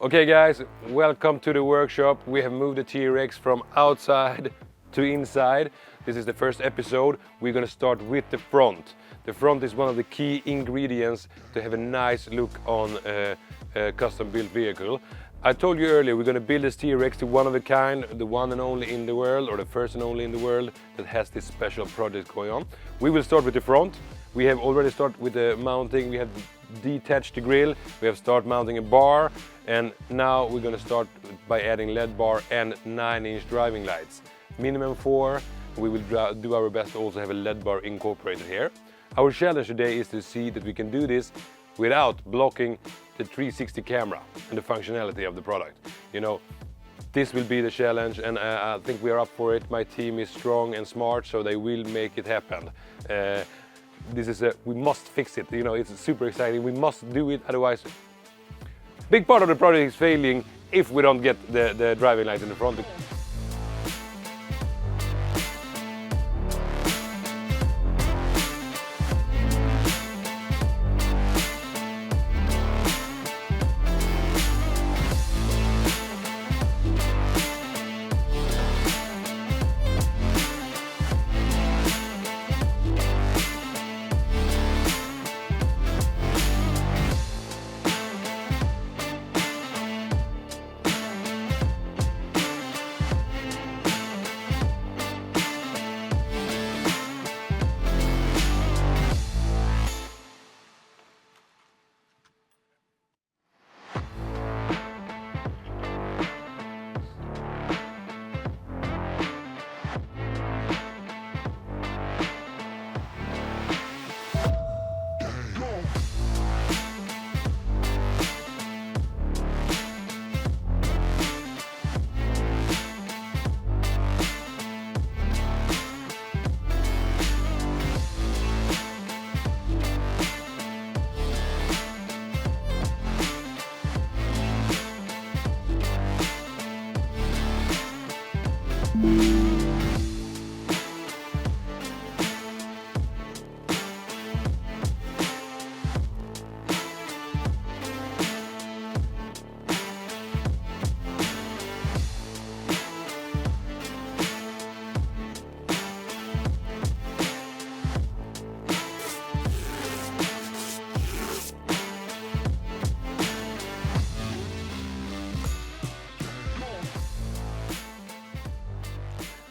Okay guys, welcome to the workshop. We have moved the TRX from outside to inside. This is the first episode. We're going to start with the front. The front is one of the key ingredients to have a nice look on a custom built vehicle. I told you earlier we're going to build this TRX to one of a kind, the one and only in the world, or the first and only in the world that has this special project going on. We will start with the front. We have already started with the mounting. We have detached the grille, we have started mounting a bar, and now we're going to start by adding LED bar and 9-inch driving lights. Minimum 4. We will do our best to also have a LED bar incorporated here. Our challenge today is to see that we can do this without blocking the 360 camera and the functionality of the product. You know, this will be the challenge, and I think we are up for it. My team is strong and smart, so they will make it happen. We must fix it, you know, it's super exciting. We must do it, otherwise big part of the project is failing if we don't get the driving light in the front.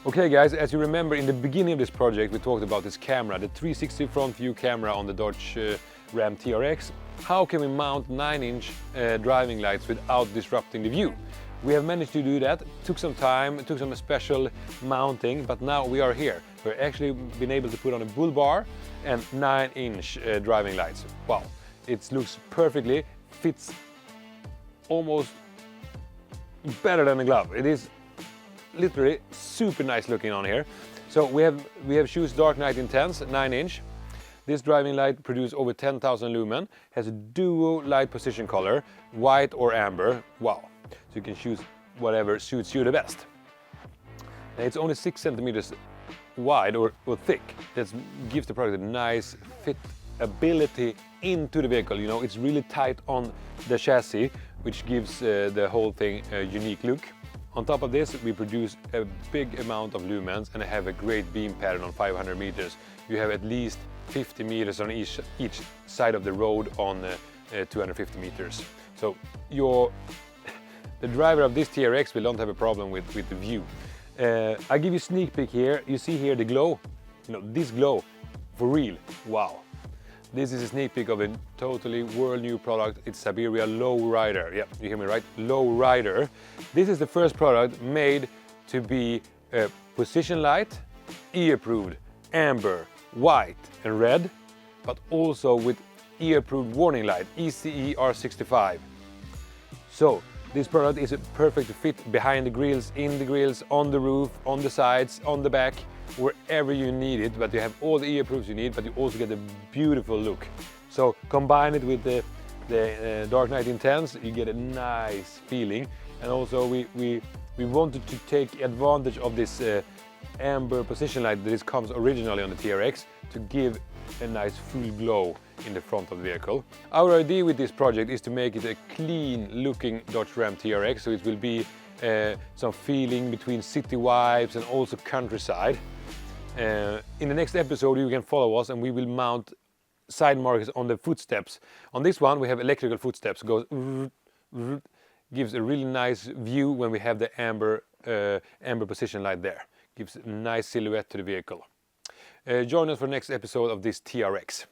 Okay guys, as you remember in the beginning of this project we talked about this camera, the 360 front view camera on the Dodge Ram TRX. How can we mount 9-inch driving lights without disrupting the view? We have managed to do that. It took some time, it took some special mounting, but now we are here. We're actually been able to put on a bull bar and 9-inch driving lights. Wow, it looks perfectly, fits almost better than a glove. It is literally super nice looking on here. So we have choose Dark Night Intense 9-inch. This driving light produces over 10,000 lumen, has a duo light position color, white or amber. Wow! So you can choose whatever suits you the best. And it's only 6 centimeters wide or thick. That gives the product a nice fitability into the vehicle. You know, it's really tight on the chassis, which gives the whole thing a unique look. On top of this, we produce a big amount of lumens and have a great beam pattern on 500 meters. You have at least 50 meters on each side of the road on 250 meters. So the driver of this TRX will not have a problem with the view. I give you a sneak peek here. You see here the glow. You know, this glow, for real, wow. This is a sneak peek of a totally world new product. It's Siberia Low Rider. Yeah, you hear me right? Low Rider. This is the first product made to be a position light, E-approved, amber, white and red, but also with E-approved warning light, ECE R65. So this product is a perfect fit behind the grills, in the grills, on the roof, on the sides, on the back, wherever you need it, but you have all the E-approves you need, but you also get a beautiful look. So combine it with the Dark Night Intense, you get a nice feeling. And also we wanted to take advantage of this amber position light that comes originally on the TRX to give a nice full glow in the front of the vehicle. Our idea with this project is to make it a clean looking Dodge Ram TRX, so it will be some feeling between city vibes and also countryside. In the next episode you can follow us and we will mount side markers on the footsteps. On this one we have electrical footsteps, goes gives a really nice view when we have the amber position light there. Gives a nice silhouette to the vehicle. Join us for the next episode of this TRX.